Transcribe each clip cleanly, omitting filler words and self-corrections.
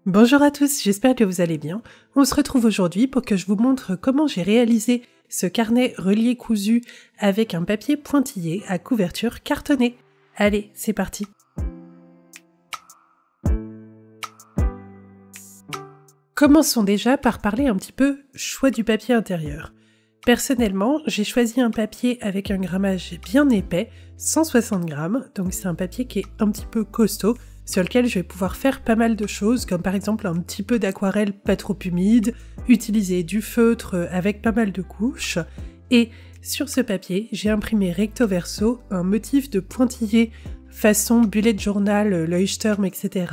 Bonjour à tous, j'espère que vous allez bien. On se retrouve aujourd'hui pour que je vous montre comment j'ai réalisé ce carnet relié cousu avec un papier pointillé à couverture cartonnée. Allez, c'est parti. Commençons déjà par parler un petit peu choix du papier intérieur. Personnellement, j'ai choisi un papier avec un grammage bien épais, 160 grammes, donc c'est un papier qui est un petit peu costaud, sur lequel je vais pouvoir faire pas mal de choses, comme par exemple un petit peu d'aquarelle pas trop humide, utiliser du feutre avec pas mal de couches, et sur ce papier, j'ai imprimé recto verso un motif de pointillé façon bullet journal, Leuchtturm, etc.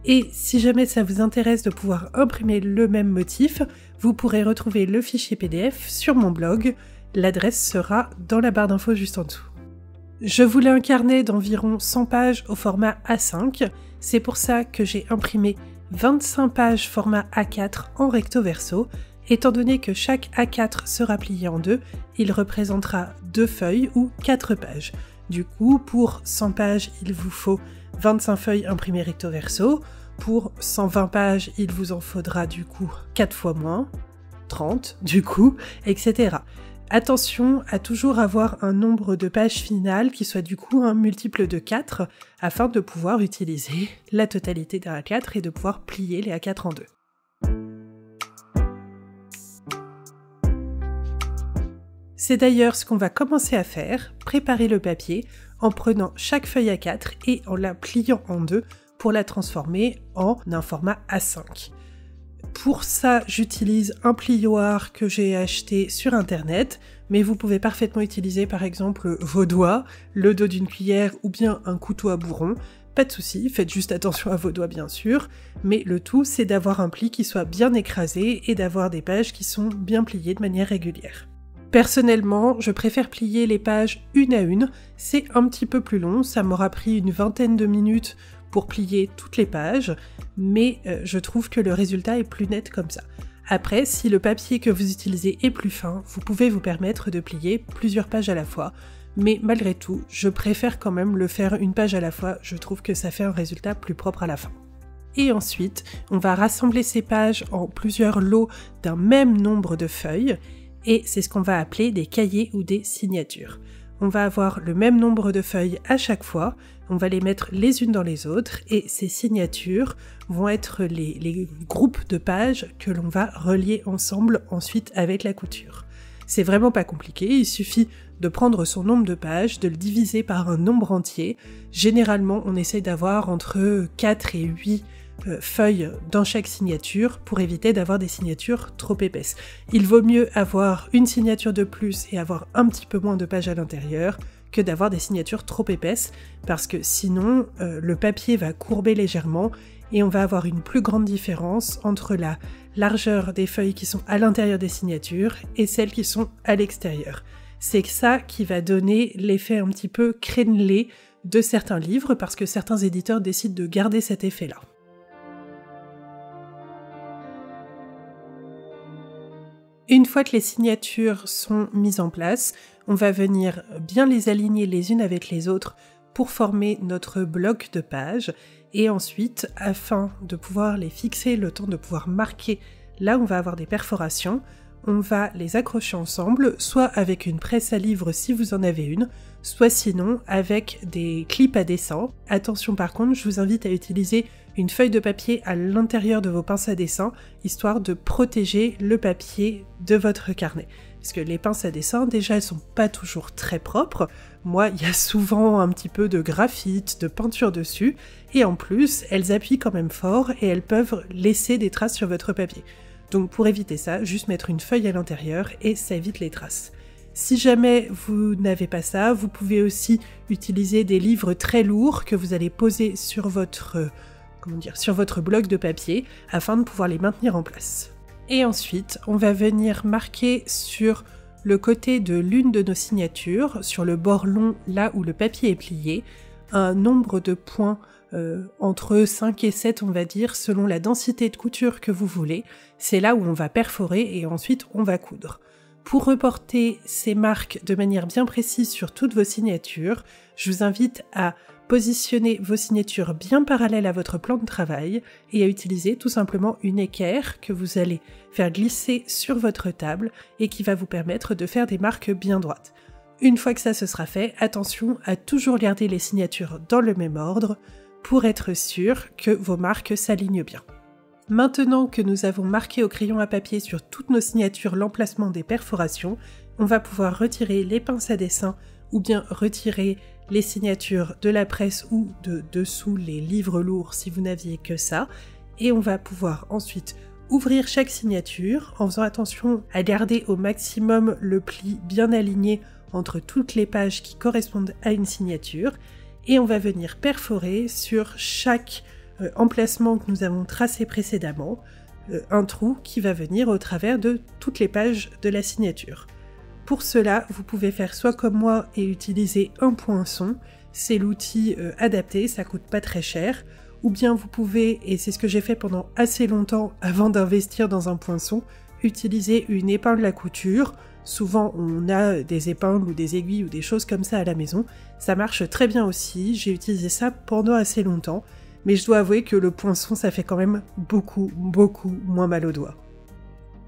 Et si jamais ça vous intéresse de pouvoir imprimer le même motif, vous pourrez retrouver le fichier PDF sur mon blog, l'adresse sera dans la barre d'infos juste en dessous. Je voulais un carnet d'environ 100 pages au format A5, c'est pour ça que j'ai imprimé 25 pages format A4 en recto verso. Étant donné que chaque A4 sera plié en deux, il représentera 2 feuilles ou 4 pages. Du coup, pour 100 pages, il vous faut 25 feuilles imprimées recto verso. Pour 120 pages, il vous en faudra du coup 4 fois moins, 30 du coup, etc. Attention à toujours avoir un nombre de pages finales qui soit du coup un multiple de 4 afin de pouvoir utiliser la totalité d'un A4 et de pouvoir plier les A4 en deux. C'est d'ailleurs ce qu'on va commencer à faire, préparer le papier en prenant chaque feuille A4 et en la pliant en deux pour la transformer en un format A5. Pour ça, j'utilise un plioir que j'ai acheté sur internet, mais vous pouvez parfaitement utiliser par exemple vos doigts, le dos d'une cuillère ou bien un couteau à bourron. Pas de souci, faites juste attention à vos doigts bien sûr, mais le tout c'est d'avoir un pli qui soit bien écrasé et d'avoir des pages qui sont bien pliées de manière régulière. Personnellement, je préfère plier les pages une à une, c'est un petit peu plus long, ça m'aura pris une vingtaine de minutes pour plier toutes les pages, mais je trouve que le résultat est plus net comme ça. Après, si le papier que vous utilisez est plus fin, vous pouvez vous permettre de plier plusieurs pages à la fois, mais malgré tout, je préfère quand même le faire une page à la fois, je trouve que ça fait un résultat plus propre à la fin. Et ensuite, on va rassembler ces pages en plusieurs lots d'un même nombre de feuilles, et c'est ce qu'on va appeler des cahiers ou des signatures. On va avoir le même nombre de feuilles à chaque fois, on va les mettre les unes dans les autres et ces signatures vont être les groupes de pages que l'on va relier ensemble ensuite avec la couture. C'est vraiment pas compliqué, il suffit de prendre son nombre de pages, de le diviser par un nombre entier. Généralement, on essaye d'avoir entre 4 et 8 feuilles dans chaque signature pour éviter d'avoir des signatures trop épaisses. Il vaut mieux avoir une signature de plus et avoir un petit peu moins de pages à l'intérieur que d'avoir des signatures trop épaisses parce que sinon le papier va courber légèrement et on va avoir une plus grande différence entre la largeur des feuilles qui sont à l'intérieur des signatures et celles qui sont à l'extérieur. C'est ça qui va donner l'effet un petit peu crénelé de certains livres parce que certains éditeurs décident de garder cet effet-là. Une fois que les signatures sont mises en place, on va venir bien les aligner les unes avec les autres pour former notre bloc de pages et ensuite, afin de pouvoir les fixer, le temps de pouvoir marquer là où on va avoir des perforations, on va les accrocher ensemble, soit avec une presse à livre si vous en avez une, soit sinon avec des clips à dessin. Attention par contre, je vous invite à utiliser une feuille de papier à l'intérieur de vos pinces à dessin, histoire de protéger le papier de votre carnet. Parce que les pinces à dessin, déjà, elles sont pas toujours très propres. Moi, il y a souvent un petit peu de graphite, de peinture dessus, et en plus, elles appuient quand même fort et elles peuvent laisser des traces sur votre papier. Donc pour éviter ça, juste mettre une feuille à l'intérieur et ça évite les traces. Si jamais vous n'avez pas ça, vous pouvez aussi utiliser des livres très lourds que vous allez poser sur votre bloc de papier afin de pouvoir les maintenir en place. Et ensuite, on va venir marquer sur le côté de l'une de nos signatures, sur le bord long là où le papier est plié, un nombre de points entre 5 et 7 on va dire, selon la densité de couture que vous voulez. C'est là où on va perforer et ensuite on va coudre. Pour reporter ces marques de manière bien précise sur toutes vos signatures, je vous invite à positionner vos signatures bien parallèles à votre plan de travail et à utiliser tout simplement une équerre que vous allez faire glisser sur votre table et qui va vous permettre de faire des marques bien droites. Une fois que ça se sera fait, attention à toujours garder les signatures dans le même ordre pour être sûr que vos marques s'alignent bien. Maintenant que nous avons marqué au crayon à papier sur toutes nos signatures l'emplacement des perforations, on va pouvoir retirer les pinces à dessin ou bien retirer les signatures de la presse ou de dessous les livres lourds si vous n'aviez que ça. Et on va pouvoir ensuite ouvrir chaque signature en faisant attention à garder au maximum le pli bien aligné entre toutes les pages qui correspondent à une signature. Et on va venir perforer sur chaque emplacement que nous avons tracé précédemment, un trou qui va venir au travers de toutes les pages de la signature. Pour cela, vous pouvez faire soit comme moi et utiliser un poinçon, c'est l'outil adapté, ça coûte pas très cher, ou bien vous pouvez, et c'est ce que j'ai fait pendant assez longtemps avant d'investir dans un poinçon, utiliser une épingle à couture. Souvent on a des épingles ou des aiguilles ou des choses comme ça à la maison, ça marche très bien aussi, j'ai utilisé ça pendant assez longtemps, mais je dois avouer que le poinçon ça fait quand même beaucoup moins mal aux doigts.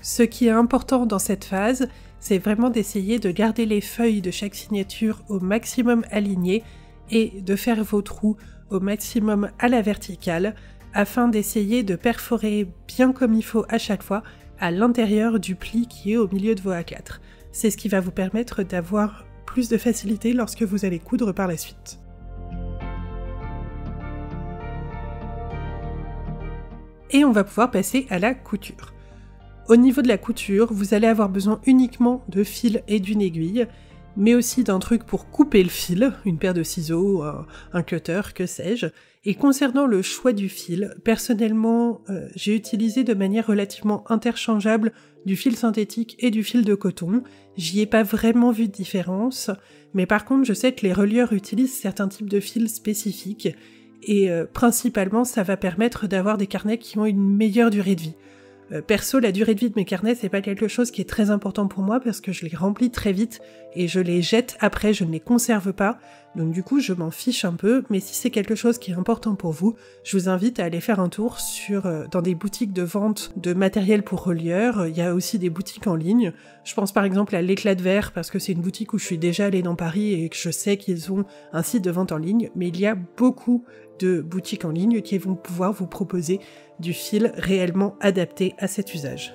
Ce qui est important dans cette phase, c'est vraiment d'essayer de garder les feuilles de chaque signature au maximum alignées et de faire vos trous au maximum à la verticale afin d'essayer de perforer bien comme il faut à chaque fois à l'intérieur du pli qui est au milieu de vos A4. C'est ce qui va vous permettre d'avoir plus de facilité lorsque vous allez coudre par la suite. Et on va pouvoir passer à la couture. Au niveau de la couture, vous allez avoir besoin uniquement de fil et d'une aiguille, mais aussi d'un truc pour couper le fil, une paire de ciseaux, un cutter, que sais-je. Et concernant le choix du fil, personnellement, j'ai utilisé de manière relativement interchangeable du fil synthétique et du fil de coton. J'y ai pas vraiment vu de différence, mais par contre, je sais que les relieurs utilisent certains types de fils spécifiques, et principalement, ça va permettre d'avoir des carnets qui ont une meilleure durée de vie. Perso, la durée de vie de mes carnets, c'est pas quelque chose qui est très important pour moi parce que je les remplis très vite et je les jette après, je ne les conserve pas. Donc du coup, je m'en fiche un peu, mais si c'est quelque chose qui est important pour vous, je vous invite à aller faire un tour dans des boutiques de vente de matériel pour relieurs. Il y a aussi des boutiques en ligne. Je pense par exemple à l'Éclat de Verre parce que c'est une boutique où je suis déjà allée dans Paris et que je sais qu'ils ont un site de vente en ligne, mais il y a beaucoup de boutiques en ligne qui vont pouvoir vous proposer du fil réellement adapté à cet usage.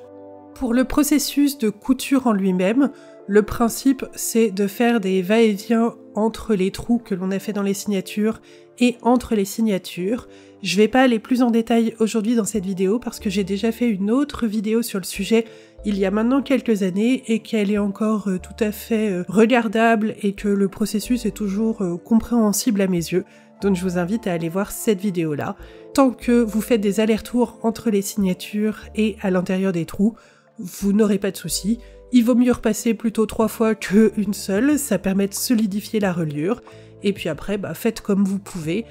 Pour le processus de couture en lui-même, le principe c'est de faire des va-et-vient entre les trous que l'on a fait dans les signatures et entre les signatures. Je vais pas aller plus en détail aujourd'hui dans cette vidéo parce que j'ai déjà fait une autre vidéo sur le sujet il y a maintenant quelques années et qu'elle est encore tout à fait regardable et que le processus est toujours compréhensible à mes yeux. Donc je vous invite à aller voir cette vidéo-là. Tant que vous faites des allers-retours entre les signatures et à l'intérieur des trous, vous n'aurez pas de soucis. Il vaut mieux repasser plutôt 3 fois qu'une seule, ça permet de solidifier la reliure. Et puis après, faites comme vous pouvez.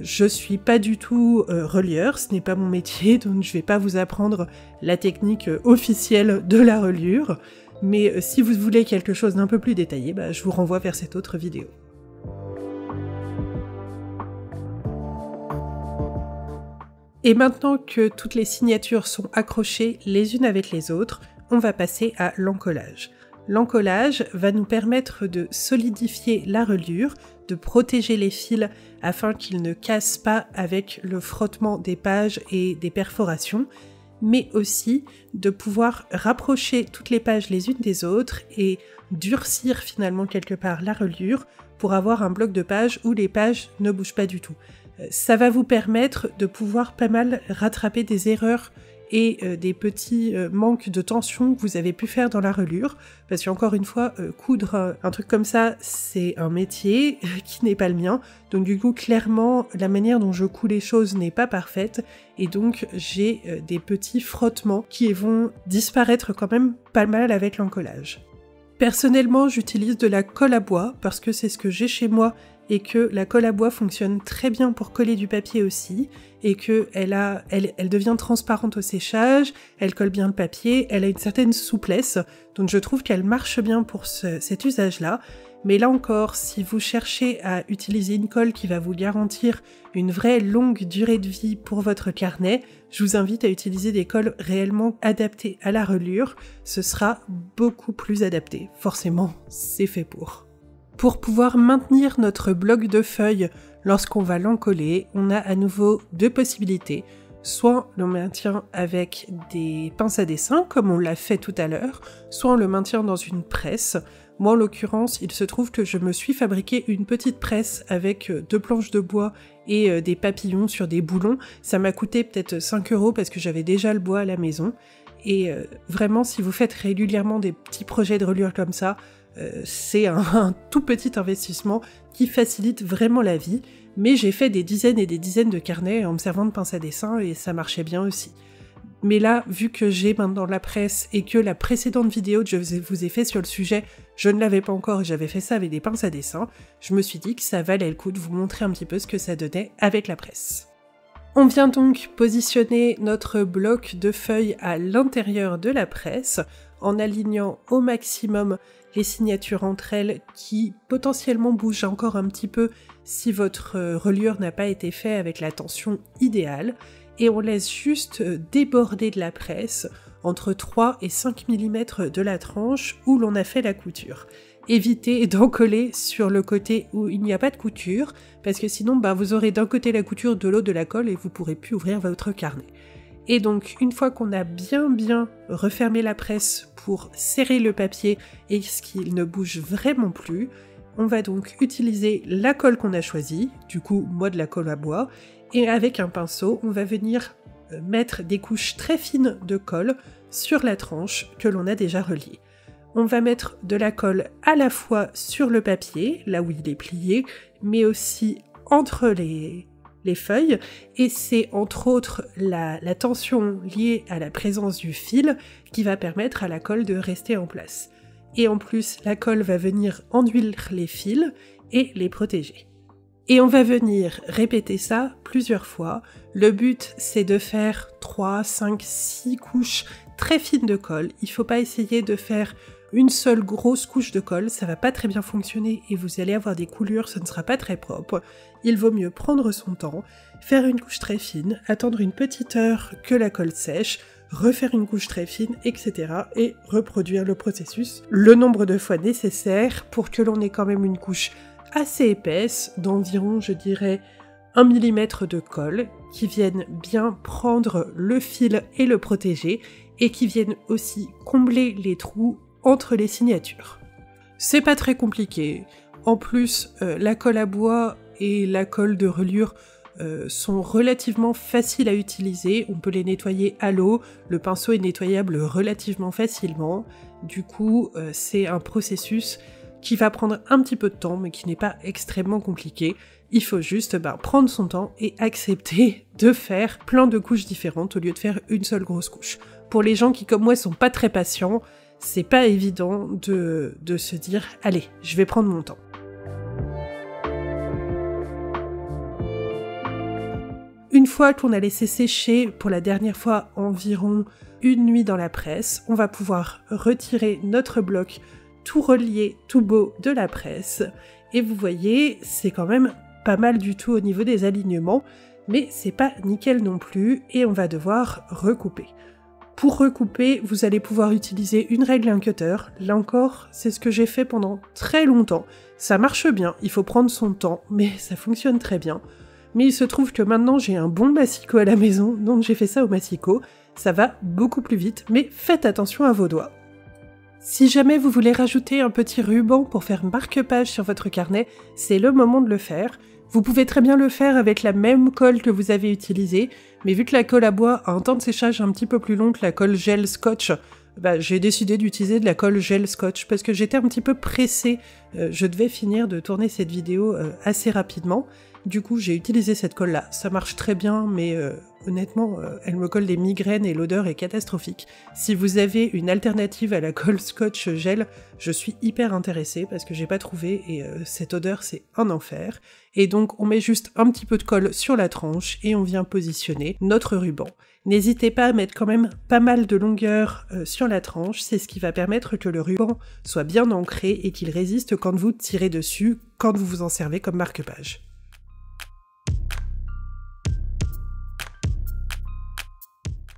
Je suis pas du tout relieur, ce n'est pas mon métier, donc je vais pas vous apprendre la technique officielle de la reliure. Mais si vous voulez quelque chose d'un peu plus détaillé, je vous renvoie vers cette autre vidéo. Et maintenant que toutes les signatures sont accrochées les unes avec les autres, on va passer à l'encollage. L'encollage va nous permettre de solidifier la reliure, de protéger les fils afin qu'ils ne cassent pas avec le frottement des pages et des perforations, mais aussi de pouvoir rapprocher toutes les pages les unes des autres et durcir finalement quelque part la reliure pour avoir un bloc de pages où les pages ne bougent pas du tout. Ça va vous permettre de pouvoir pas mal rattraper des erreurs et des petits manques de tension que vous avez pu faire dans la reliure, parce qu'encore une fois, coudre un truc comme ça, c'est un métier qui n'est pas le mien, donc du coup, clairement, la manière dont je couds les choses n'est pas parfaite, et donc j'ai des petits frottements qui vont disparaître quand même pas mal avec l'encollage. Personnellement, j'utilise de la colle à bois, parce que c'est ce que j'ai chez moi, et que la colle à bois fonctionne très bien pour coller du papier aussi, et qu'elle devient transparente au séchage, elle colle bien le papier, elle a une certaine souplesse, donc je trouve qu'elle marche bien pour cet usage-là. Mais là encore, si vous cherchez à utiliser une colle qui va vous garantir une vraie longue durée de vie pour votre carnet, je vous invite à utiliser des colles réellement adaptées à la reliure. Ce sera beaucoup plus adapté. Forcément, c'est fait pour. Pour pouvoir maintenir notre bloc de feuilles lorsqu'on va l'encoller, on a à nouveau deux possibilités. Soit on le maintient avec des pinces à dessin, comme on l'a fait tout à l'heure, soit on le maintient dans une presse. Moi, en l'occurrence, il se trouve que je me suis fabriqué une petite presse avec 2 planches de bois et des papillons sur des boulons. Ça m'a coûté peut-être 5 € parce que j'avais déjà le bois à la maison. Et vraiment, si vous faites régulièrement des petits projets de reliure comme ça, c'est un tout petit investissement qui facilite vraiment la vie. Mais j'ai fait des dizaines et des dizaines de carnets en me servant de pince à dessin et ça marchait bien aussi. Mais là, vu que j'ai maintenant la presse et que la précédente vidéo que je vous ai fait sur le sujet, je ne l'avais pas encore et j'avais fait ça avec des pinces à dessin, je me suis dit que ça valait le coup de vous montrer un petit peu ce que ça donnait avec la presse. On vient donc positionner notre bloc de feuilles à l'intérieur de la presse en alignant au maximum les signatures entre elles qui potentiellement bougent encore un petit peu si votre reliure n'a pas été faite avec la tension idéale. Et on laisse juste déborder de la presse entre 3 et 5 mm de la tranche où l'on a fait la couture. Évitez d'encoller sur le côté où il n'y a pas de couture, parce que sinon vous aurez d'un côté la couture, de l'autre de la colle et vous ne pourrez plus ouvrir votre carnet. Et donc une fois qu'on a bien refermé la presse pour serrer le papier et qu'il ne bouge vraiment plus, on va donc utiliser la colle qu'on a choisie, du coup moi de la colle à bois, et avec un pinceau, on va venir mettre des couches très fines de colle sur la tranche que l'on a déjà reliée. On va mettre de la colle à la fois sur le papier, là où il est plié, mais aussi entre les feuilles, et c'est entre autres la tension liée à la présence du fil qui va permettre à la colle de rester en place. Et en plus, la colle va venir enduire les fils et les protéger. Et on va venir répéter ça plusieurs fois. Le but, c'est de faire 3, 5, 6 couches très fines de colle. Il ne faut pas essayer de faire une seule grosse couche de colle, ça va pas très bien fonctionner et vous allez avoir des coulures, ce ne sera pas très propre. Il vaut mieux prendre son temps, faire une couche très fine, attendre une petite heure que la colle sèche, refaire une couche très fine, etc. et reproduire le processus le nombre de fois nécessaire pour que l'on ait quand même une couche assez épaisse, d'environ, je dirais, 1 mm de colle, qui viennent bien prendre le fil et le protéger, et qui viennent aussi combler les trous entre les signatures. C'est pas très compliqué. En plus, la colle à bois et la colle de reliure sont relativement faciles à utiliser. On peut les nettoyer à l'eau. Le pinceau est nettoyable relativement facilement. Du coup, c'est un processus qui va prendre un petit peu de temps, mais qui n'est pas extrêmement compliqué. Il faut juste prendre son temps et accepter de faire plein de couches différentes au lieu de faire une seule grosse couche. Pour les gens qui, comme moi, sont pas très patients, c'est pas évident de se dire « Allez, je vais prendre mon temps ». Une fois qu'on a laissé sécher pour la dernière fois environ une nuit dans la presse, on va pouvoir retirer notre bloc tout relié, tout beau de la presse. Et vous voyez, c'est quand même pas mal du tout au niveau des alignements, mais c'est pas nickel non plus et on va devoir recouper. Pour recouper, vous allez pouvoir utiliser une règle et un cutter. Là encore, c'est ce que j'ai fait pendant très longtemps. Ça marche bien, il faut prendre son temps, mais ça fonctionne très bien. Mais il se trouve que maintenant j'ai un bon massicot à la maison, donc j'ai fait ça au massicot. Ça va beaucoup plus vite, mais faites attention à vos doigts. Si jamais vous voulez rajouter un petit ruban pour faire marque-page sur votre carnet, c'est le moment de le faire. Vous pouvez très bien le faire avec la même colle que vous avez utilisée, mais vu que la colle à bois a un temps de séchage un petit peu plus long que la colle gel scotch, j'ai décidé d'utiliser de la colle gel scotch parce que j'étais un petit peu pressée. Je devais finir de tourner cette vidéo assez rapidement. Du coup, j'ai utilisé cette colle-là. Ça marche très bien, mais honnêtement, elle me colle des migraines et l'odeur est catastrophique. Si vous avez une alternative à la colle Scotch gel, je suis hyper intéressée parce que j'ai pas trouvé et cette odeur c'est un enfer. Et donc on met juste un petit peu de colle sur la tranche et on vient positionner notre ruban. N'hésitez pas à mettre quand même pas mal de longueur sur la tranche, c'est ce qui va permettre que le ruban soit bien ancré et qu'il résiste quand vous tirez dessus, quand vous vous en servez comme marque-page.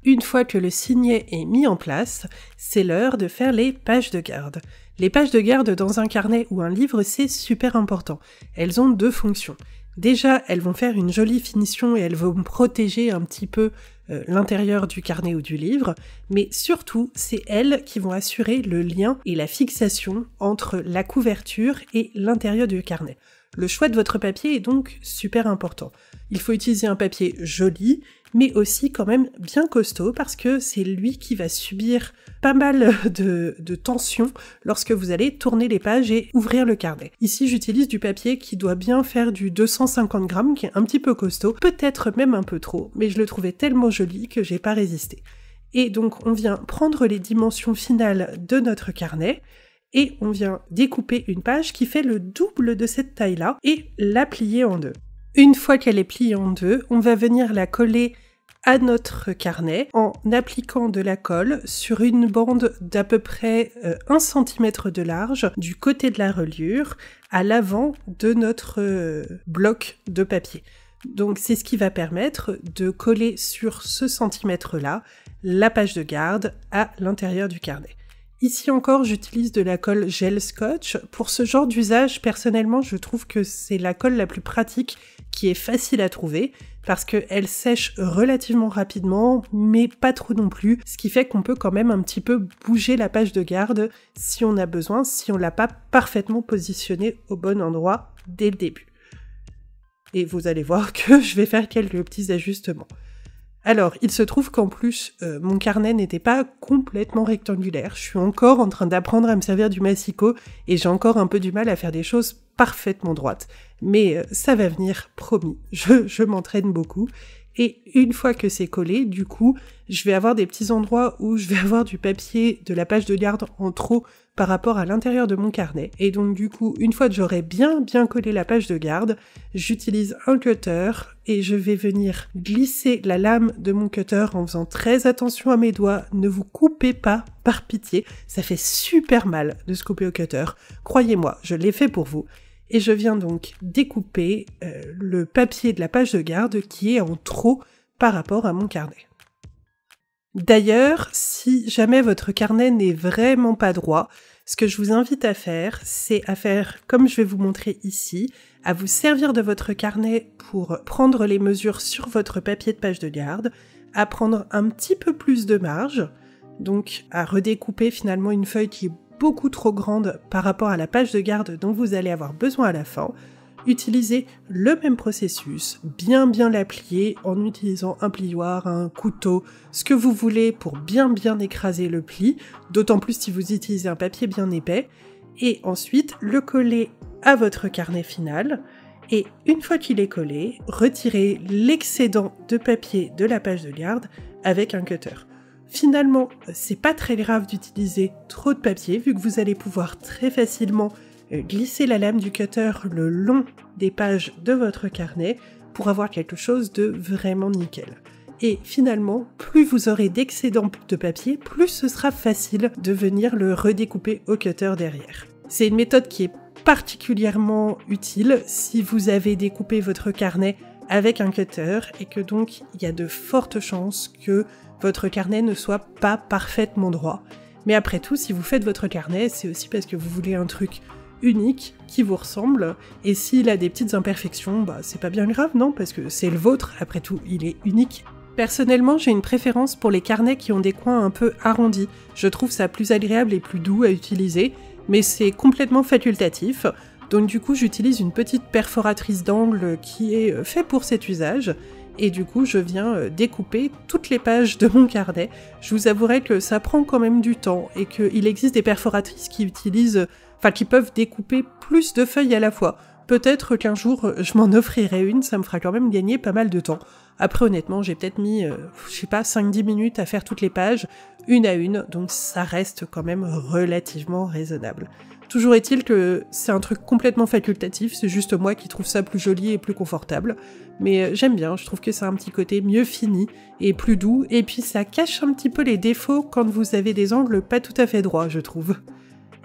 Une fois que le signet est mis en place, c'est l'heure de faire les pages de garde. Les pages de garde dans un carnet ou un livre, c'est super important. Elles ont deux fonctions. Déjà, elles vont faire une jolie finition et elles vont protéger un petit peu l'intérieur du carnet ou du livre, mais surtout, c'est elles qui vont assurer le lien et la fixation entre la couverture et l'intérieur du carnet. Le choix de votre papier est donc super important. Il faut utiliser un papier joli, mais aussi quand même bien costaud parce que c'est lui qui va subir pas mal de tension lorsque vous allez tourner les pages et ouvrir le carnet. Ici, j'utilise du papier qui doit bien faire du 250 grammes, qui est un petit peu costaud, peut-être même un peu trop, mais je le trouvais tellement joli que j'ai pas résisté. Et donc, on vient prendre les dimensions finales de notre carnet et on vient découper une page qui fait le double de cette taille-là et la plier en deux. Une fois qu'elle est pliée en deux, on va venir la coller à notre carnet en appliquant de la colle sur une bande d'à peu près 1 cm de large du côté de la reliure à l'avant de notre bloc de papier. Donc c'est ce qui va permettre de coller sur ce centimètre-là la page de garde à l'intérieur du carnet. Ici encore, j'utilise de la colle gel Scotch. Pour ce genre d'usage, personnellement, je trouve que c'est la colle la plus pratique, qui est facile à trouver, parce qu'elle sèche relativement rapidement, mais pas trop non plus, ce qui fait qu'on peut quand même un petit peu bouger la page de garde si on a besoin, si on l'a pas parfaitement positionnée au bon endroit dès le début. Et vous allez voir que je vais faire quelques petits ajustements. Alors, il se trouve qu'en plus, mon carnet n'était pas complètement rectangulaire. Je suis encore en train d'apprendre à me servir du massicot et j'ai encore un peu du mal à faire des choses parfaitement droites. Mais ça va venir, promis. Je m'entraîne beaucoup. Et une fois que c'est collé, du coup, je vais avoir des petits endroits où je vais avoir du papier de la page de garde en trop par rapport à l'intérieur de mon carnet. Et donc du coup, une fois que j'aurai bien collé la page de garde, j'utilise un cutter et je vais venir glisser la lame de mon cutter en faisant très attention à mes doigts. Ne vous coupez pas, par pitié, ça fait super mal de se couper au cutter. Croyez-moi, je l'ai fait pour vous. Et je viens donc découper le papier de la page de garde qui est en trop par rapport à mon carnet. D'ailleurs, si jamais votre carnet n'est vraiment pas droit, ce que je vous invite à faire, c'est à faire comme je vais vous montrer ici, à vous servir de votre carnet pour prendre les mesures sur votre papier de page de garde, à prendre un petit peu plus de marge, donc à redécouper finalement une feuille qui est beaucoup trop grande par rapport à la page de garde dont vous allez avoir besoin à la fin. Utilisez le même processus, bien la plier en utilisant un plioir, un couteau, ce que vous voulez pour bien écraser le pli, d'autant plus si vous utilisez un papier bien épais, et ensuite le coller à votre carnet final, et une fois qu'il est collé, retirez l'excédent de papier de la page de garde avec un cutter. Finalement, c'est pas très grave d'utiliser trop de papier vu que vous allez pouvoir très facilement glisser la lame du cutter le long des pages de votre carnet pour avoir quelque chose de vraiment nickel. Et finalement, plus vous aurez d'excédent de papier, plus ce sera facile de venir le redécouper au cutter derrière. C'est une méthode qui est particulièrement utile si vous avez découpé votre carnet avec un cutter et que donc il y a de fortes chances que votre carnet ne soit pas parfaitement droit. Mais après tout, si vous faites votre carnet, c'est aussi parce que vous voulez un truc unique, qui vous ressemble, et s'il a des petites imperfections, c'est pas bien grave, non? Parce que c'est le vôtre, après tout, il est unique. Personnellement, j'ai une préférence pour les carnets qui ont des coins un peu arrondis. Je trouve ça plus agréable et plus doux à utiliser, mais c'est complètement facultatif. Donc du coup, j'utilise une petite perforatrice d'angle qui est faite pour cet usage, et du coup, je viens découper toutes les pages de mon carnet. Je vous avouerai que ça prend quand même du temps, et qu'il existe des perforatrices qui peuvent découper plus de feuilles à la fois. Peut-être qu'un jour, je m'en offrirai une, ça me fera quand même gagner pas mal de temps. Après honnêtement, j'ai peut-être mis, je sais pas, 5-10 minutes à faire toutes les pages, une à une, donc ça reste quand même relativement raisonnable. Toujours est-il que c'est un truc complètement facultatif, c'est juste moi qui trouve ça plus joli et plus confortable. Mais j'aime bien, je trouve que c'est un petit côté mieux fini et plus doux, et puis ça cache un petit peu les défauts quand vous avez des angles pas tout à fait droits, je trouve.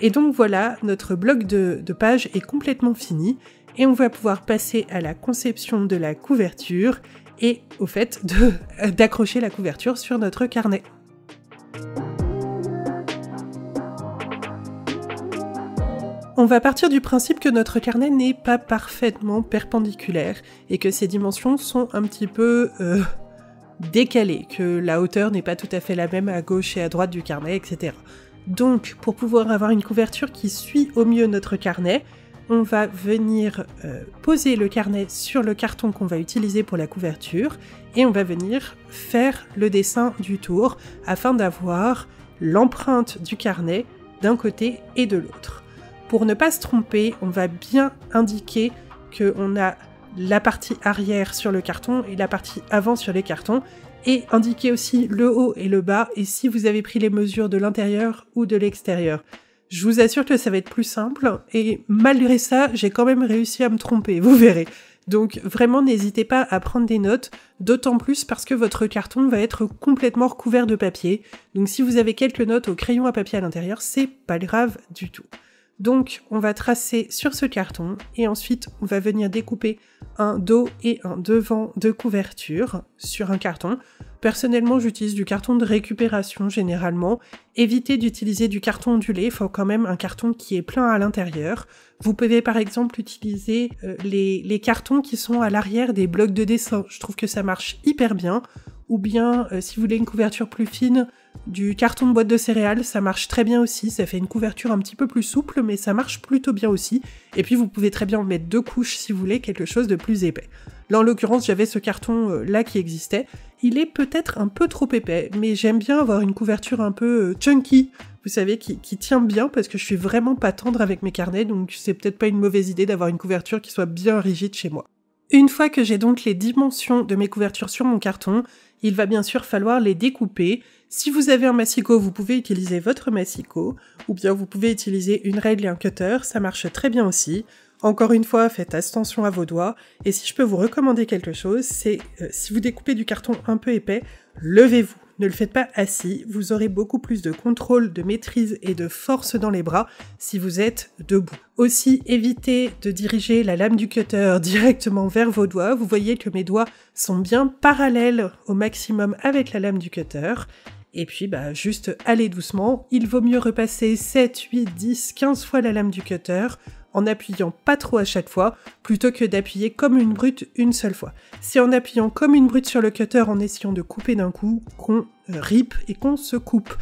Et donc voilà, notre bloc de pages est complètement fini, et on va pouvoir passer à la conception de la couverture, et au fait d'accrocher la couverture sur notre carnet. On va partir du principe que notre carnet n'est pas parfaitement perpendiculaire et que ses dimensions sont un petit peu décalées, que la hauteur n'est pas tout à fait la même à gauche et à droite du carnet, etc. Donc, pour pouvoir avoir une couverture qui suit au mieux notre carnet, on va venir poser le carnet sur le carton qu'on va utiliser pour la couverture et on va venir faire le dessin du tour afin d'avoir l'empreinte du carnet d'un côté et de l'autre. Pour ne pas se tromper, on va bien indiquer qu'on a la partie arrière sur le carton et la partie avant sur les cartons, et indiquer aussi le haut et le bas, et si vous avez pris les mesures de l'intérieur ou de l'extérieur. Je vous assure que ça va être plus simple, et malgré ça, j'ai quand même réussi à me tromper, vous verrez. Donc vraiment, n'hésitez pas à prendre des notes, d'autant plus parce que votre carton va être complètement recouvert de papier, donc si vous avez quelques notes au crayon à papier à l'intérieur, c'est pas grave du tout. Donc on va tracer sur ce carton et ensuite on va venir découper un dos et un devant de couverture sur un carton. Personnellement j'utilise du carton de récupération généralement. Évitez d'utiliser du carton ondulé, il faut quand même un carton qui est plein à l'intérieur. Vous pouvez par exemple utiliser les cartons qui sont à l'arrière des blocs de dessin, je trouve que ça marche hyper bien. Ou bien, si vous voulez une couverture plus fine, du carton de boîte de céréales, ça marche très bien aussi, ça fait une couverture un petit peu plus souple, mais ça marche plutôt bien aussi. Et puis vous pouvez très bien en mettre 2 couches si vous voulez, quelque chose de plus épais. Là en l'occurrence, j'avais ce carton là qui existait. Il est peut-être un peu trop épais, mais j'aime bien avoir une couverture un peu chunky, vous savez, qui tient bien, parce que je suis vraiment pas tendre avec mes carnets, donc c'est peut-être pas une mauvaise idée d'avoir une couverture qui soit bien rigide chez moi. Une fois que j'ai donc les dimensions de mes couvertures sur mon carton, il va bien sûr falloir les découper. Si vous avez un massicot, vous pouvez utiliser votre massicot, ou bien vous pouvez utiliser une règle et un cutter, ça marche très bien aussi. Encore une fois, faites attention à vos doigts, et si je peux vous recommander quelque chose, c'est si vous découpez du carton un peu épais, levez-vous. Ne le faites pas assis, vous aurez beaucoup plus de contrôle, de maîtrise et de force dans les bras si vous êtes debout. Aussi, évitez de diriger la lame du cutter directement vers vos doigts. Vous voyez que mes doigts sont bien parallèles au maximum avec la lame du cutter. Et puis, juste allez doucement. Il vaut mieux repasser 7, 8, 10, 15 fois la lame du cutter en appuyant pas trop à chaque fois, plutôt que d'appuyer comme une brute une seule fois. C'est en appuyant comme une brute sur le cutter en essayant de couper d'un coup qu'on rip et qu'on se coupe.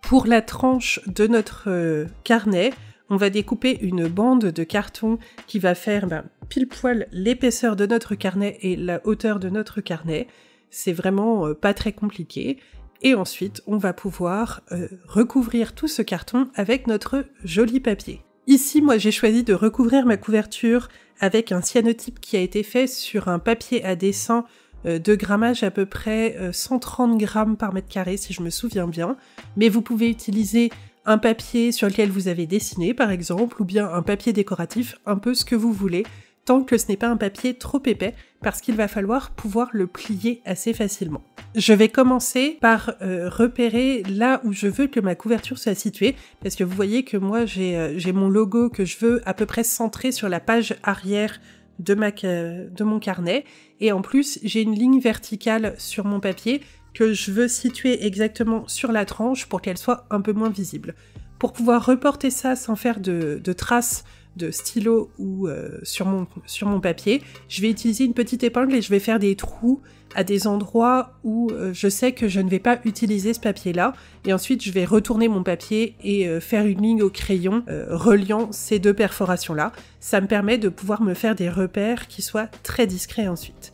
Pour la tranche de notre carnet, on va découper une bande de carton qui va faire pile poil l'épaisseur de notre carnet et la hauteur de notre carnet. C'est vraiment pas très compliqué. Et ensuite, on va pouvoir recouvrir tout ce carton avec notre joli papier. Ici, moi, j'ai choisi de recouvrir ma couverture avec un cyanotype qui a été fait sur un papier à dessin de grammage à peu près 130 grammes par mètre carré, si je me souviens bien. Mais vous pouvez utiliser un papier sur lequel vous avez dessiné, par exemple, ou bien un papier décoratif, un peu ce que vous voulez, tant que ce n'est pas un papier trop épais, parce qu'il va falloir pouvoir le plier assez facilement. Je vais commencer par repérer là où je veux que ma couverture soit située, parce que vous voyez que moi j'ai mon logo que je veux à peu près centré sur la page arrière de mon carnet, et en plus j'ai une ligne verticale sur mon papier que je veux situer exactement sur la tranche pour qu'elle soit un peu moins visible. Pour pouvoir reporter ça sans faire de traces de stylo ou sur mon papier, je vais utiliser une petite épingle et je vais faire des trous à des endroits où je sais que je ne vais pas utiliser ce papier-là. Et ensuite, je vais retourner mon papier et faire une ligne au crayon reliant ces deux perforations-là. Ça me permet de pouvoir me faire des repères qui soient très discrets ensuite.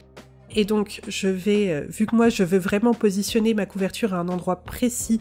Et donc, je vais, vu que moi je veux vraiment positionner ma couverture à un endroit précis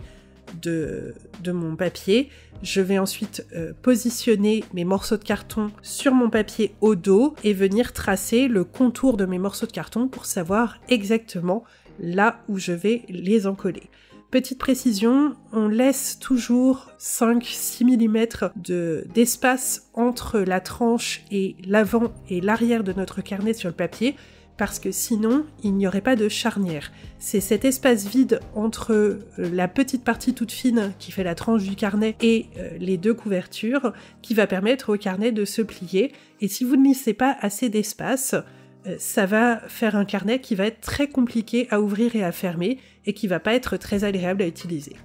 de mon papier. Je vais ensuite positionner mes morceaux de carton sur mon papier au dos et venir tracer le contour de mes morceaux de carton pour savoir exactement là où je vais les encoller. Petite précision, on laisse toujours 5-6 mm d'espace entre la tranche et l'avant et l'arrière de notre carnet sur le papier, parce que sinon, il n'y aurait pas de charnière. C'est cet espace vide entre la petite partie toute fine qui fait la tranche du carnet et les deux couvertures qui va permettre au carnet de se plier. Et si vous ne laissez pas assez d'espace, ça va faire un carnet qui va être très compliqué à ouvrir et à fermer et qui va pas être très agréable à utiliser.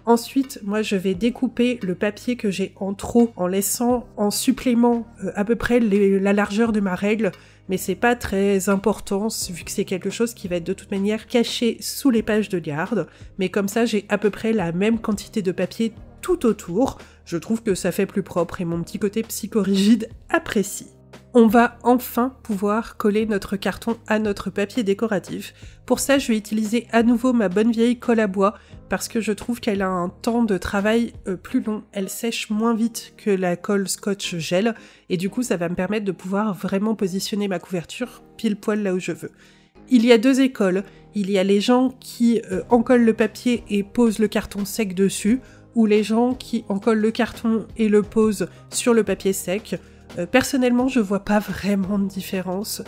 Ensuite, moi je vais découper le papier que j'ai en trop en laissant en supplément à peu près la largeur de ma règle, mais c'est pas très important vu que c'est quelque chose qui va être de toute manière caché sous les pages de garde, mais comme ça j'ai à peu près la même quantité de papier tout autour. Je trouve que ça fait plus propre et mon petit côté psychorigide apprécie. On va enfin pouvoir coller notre carton à notre papier décoratif. Pour ça, je vais utiliser à nouveau ma bonne vieille colle à bois parce que je trouve qu'elle a un temps de travail plus long. Elle sèche moins vite que la colle scotch gel et du coup, ça va me permettre de pouvoir vraiment positionner ma couverture pile poil là où je veux. Il y a deux écoles. Il y a les gens qui encollent le papier et posent le carton sec dessus, ou les gens qui encollent le carton et le posent sur le papier sec. Personnellement, je vois pas vraiment de différence.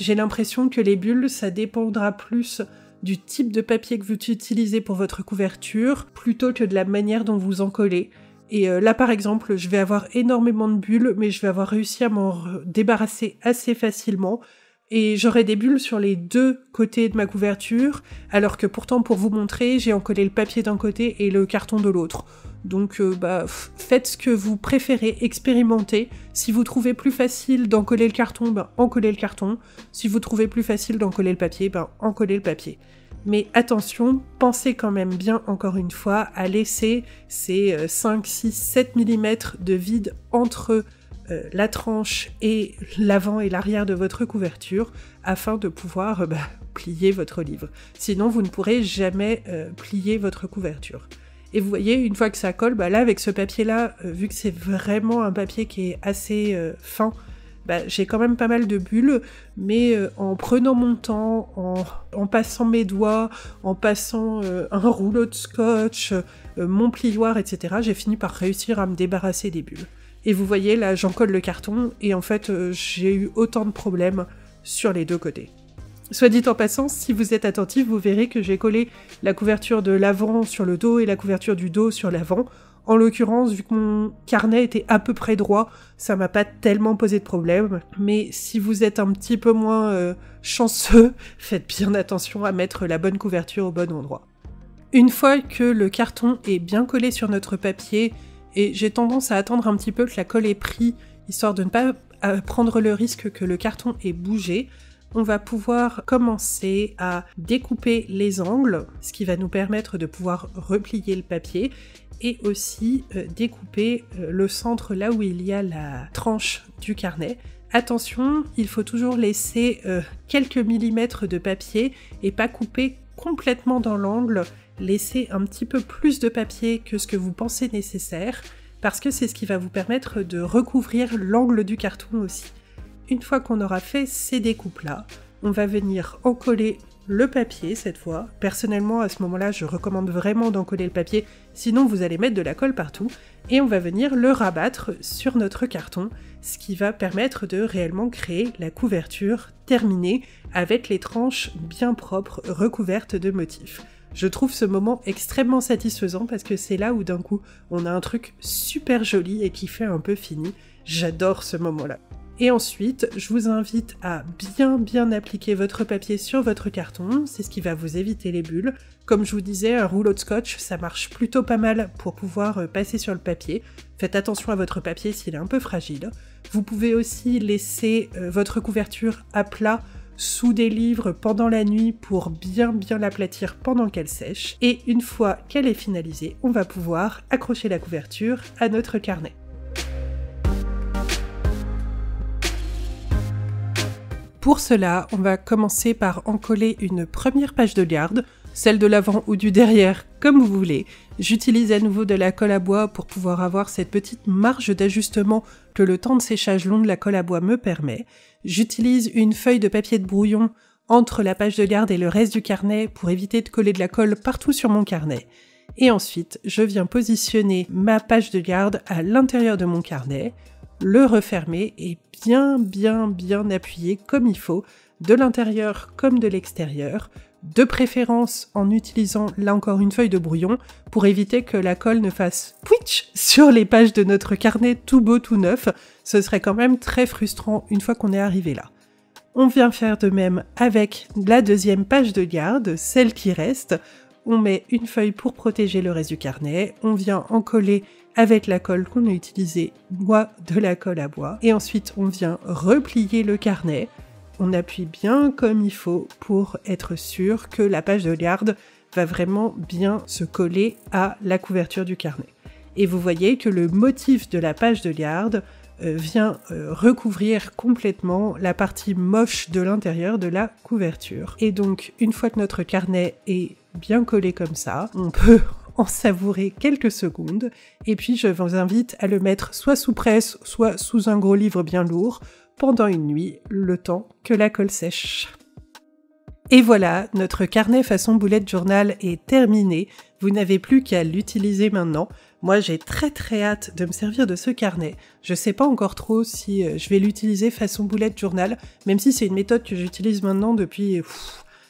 J'ai l'impression que les bulles, ça dépendra plus du type de papier que vous utilisez pour votre couverture, plutôt que de la manière dont vous en collez. Et là, par exemple, je vais avoir énormément de bulles, mais je vais avoir réussi à m'en débarrasser assez facilement. Et j'aurai des bulles sur les deux côtés de ma couverture, alors que pourtant, pour vous montrer, j'ai encollé le papier d'un côté et le carton de l'autre. Donc faites ce que vous préférez, expérimentez. Si vous trouvez plus facile d'encoller le carton, encollez le carton. Si vous trouvez plus facile d'encoller le papier, encollez le papier. Mais attention, pensez quand même bien, encore une fois, à laisser ces 5, 6, 7 mm de vide entre la tranche et l'avant et l'arrière de votre couverture afin de pouvoir plier votre livre. Sinon, vous ne pourrez jamais plier votre couverture. Et vous voyez, une fois que ça colle, là avec ce papier-là, vu que c'est vraiment un papier qui est assez fin, j'ai quand même pas mal de bulles, mais en prenant mon temps, en passant mes doigts, en passant un rouleau de scotch, mon plioir, etc., j'ai fini par réussir à me débarrasser des bulles. Et vous voyez, là, j'encolle le carton, et en fait, j'ai eu autant de problèmes sur les deux côtés. Soit dit en passant, si vous êtes attentif, vous verrez que j'ai collé la couverture de l'avant sur le dos et la couverture du dos sur l'avant. En l'occurrence, vu que mon carnet était à peu près droit, ça m'a pas tellement posé de problème. Mais si vous êtes un petit peu moins chanceux, faites bien attention à mettre la bonne couverture au bon endroit. Une fois que le carton est bien collé sur notre papier, et j'ai tendance à attendre un petit peu que la colle ait pris, histoire de ne pas prendre le risque que le carton ait bougé, on va pouvoir commencer à découper les angles, ce qui va nous permettre de pouvoir replier le papier, et aussi découper le centre là où il y a la tranche du carnet. Attention, il faut toujours laisser quelques millimètres de papier et pas couper complètement dans l'angle, laisser un petit peu plus de papier que ce que vous pensez nécessaire, parce que c'est ce qui va vous permettre de recouvrir l'angle du carton aussi. Une fois qu'on aura fait ces découpes-là, on va venir encoller le papier cette fois. Personnellement, à ce moment-là, je recommande vraiment d'encoller le papier, sinon vous allez mettre de la colle partout, et on va venir le rabattre sur notre carton, ce qui va permettre de réellement créer la couverture terminée avec les tranches bien propres recouvertes de motifs. Je trouve ce moment extrêmement satisfaisant parce que c'est là où d'un coup on a un truc super joli et qui fait un peu fini. J'adore ce moment-là. Et ensuite, je vous invite à bien appliquer votre papier sur votre carton, c'est ce qui va vous éviter les bulles. Comme je vous disais, un rouleau de scotch, ça marche plutôt pas mal pour pouvoir passer sur le papier. Faites attention à votre papier s'il est un peu fragile. Vous pouvez aussi laisser votre couverture à plat sous des livres pendant la nuit pour bien l'aplatir pendant qu'elle sèche. Et une fois qu'elle est finalisée, on va pouvoir accrocher la couverture à notre carnet. Pour cela, on va commencer par encoller une première page de garde, celle de l'avant ou du derrière, comme vous voulez. J'utilise à nouveau de la colle à bois pour pouvoir avoir cette petite marge d'ajustement que le temps de séchage long de la colle à bois me permet. J'utilise une feuille de papier de brouillon entre la page de garde et le reste du carnet pour éviter de coller de la colle partout sur mon carnet. Et ensuite, je viens positionner ma page de garde à l'intérieur de mon carnet, le refermer et bien appuyer comme il faut, de l'intérieur comme de l'extérieur, de préférence en utilisant là encore une feuille de brouillon pour éviter que la colle ne fasse pouitch sur les pages de notre carnet tout beau tout neuf. Ce serait quand même très frustrant une fois qu'on est arrivé là. On vient faire de même avec la deuxième page de garde, celle qui reste. On met une feuille pour protéger le reste du carnet, on vient en coller avec la colle qu'on a utilisée, moi de la colle à bois, et ensuite on vient replier le carnet. On appuie bien comme il faut pour être sûr que la page de garde va vraiment bien se coller à la couverture du carnet. Et vous voyez que le motif de la page de garde vient recouvrir complètement la partie moche de l'intérieur de la couverture. Et donc, une fois que notre carnet est bien collé comme ça, on peut en savourer quelques secondes. Et puis, je vous invite à le mettre soit sous presse, soit sous un gros livre bien lourd, pendant une nuit, le temps que la colle sèche. Et voilà, notre carnet façon bullet journal est terminé. Vous n'avez plus qu'à l'utiliser maintenant. Moi, j'ai très hâte de me servir de ce carnet. Je sais pas encore trop si je vais l'utiliser façon bullet journal, même si c'est une méthode que j'utilise maintenant depuis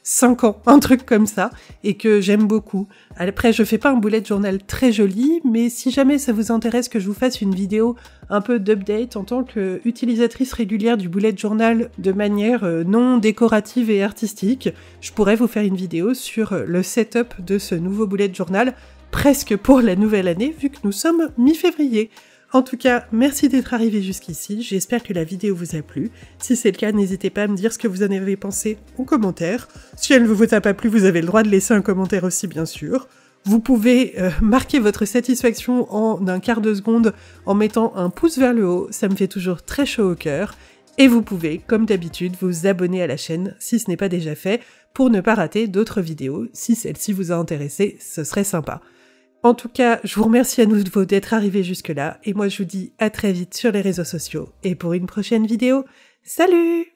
5 ans, un truc comme ça, et que j'aime beaucoup. Après, je fais pas un bullet journal très joli, mais si jamais ça vous intéresse que je vous fasse une vidéo un peu d'update en tant qu'utilisatrice régulière du bullet journal de manière non décorative et artistique, je pourrais vous faire une vidéo sur le setup de ce nouveau bullet journal, presque pour la nouvelle année, vu que nous sommes mi-février. En tout cas, merci d'être arrivé jusqu'ici, j'espère que la vidéo vous a plu. Si c'est le cas, n'hésitez pas à me dire ce que vous en avez pensé en commentaire. Si elle ne vous a pas plu, vous avez le droit de laisser un commentaire aussi, bien sûr. Vous pouvez marquer votre satisfaction en un quart de seconde en mettant un pouce vers le haut, ça me fait toujours très chaud au cœur. Et vous pouvez, comme d'habitude, vous abonner à la chaîne si ce n'est pas déjà fait, pour ne pas rater d'autres vidéos. Si celle-ci vous a intéressé, ce serait sympa. En tout cas, je vous remercie à nouveau d'être arrivé jusque-là, et moi je vous dis à très vite sur les réseaux sociaux, et pour une prochaine vidéo, salut!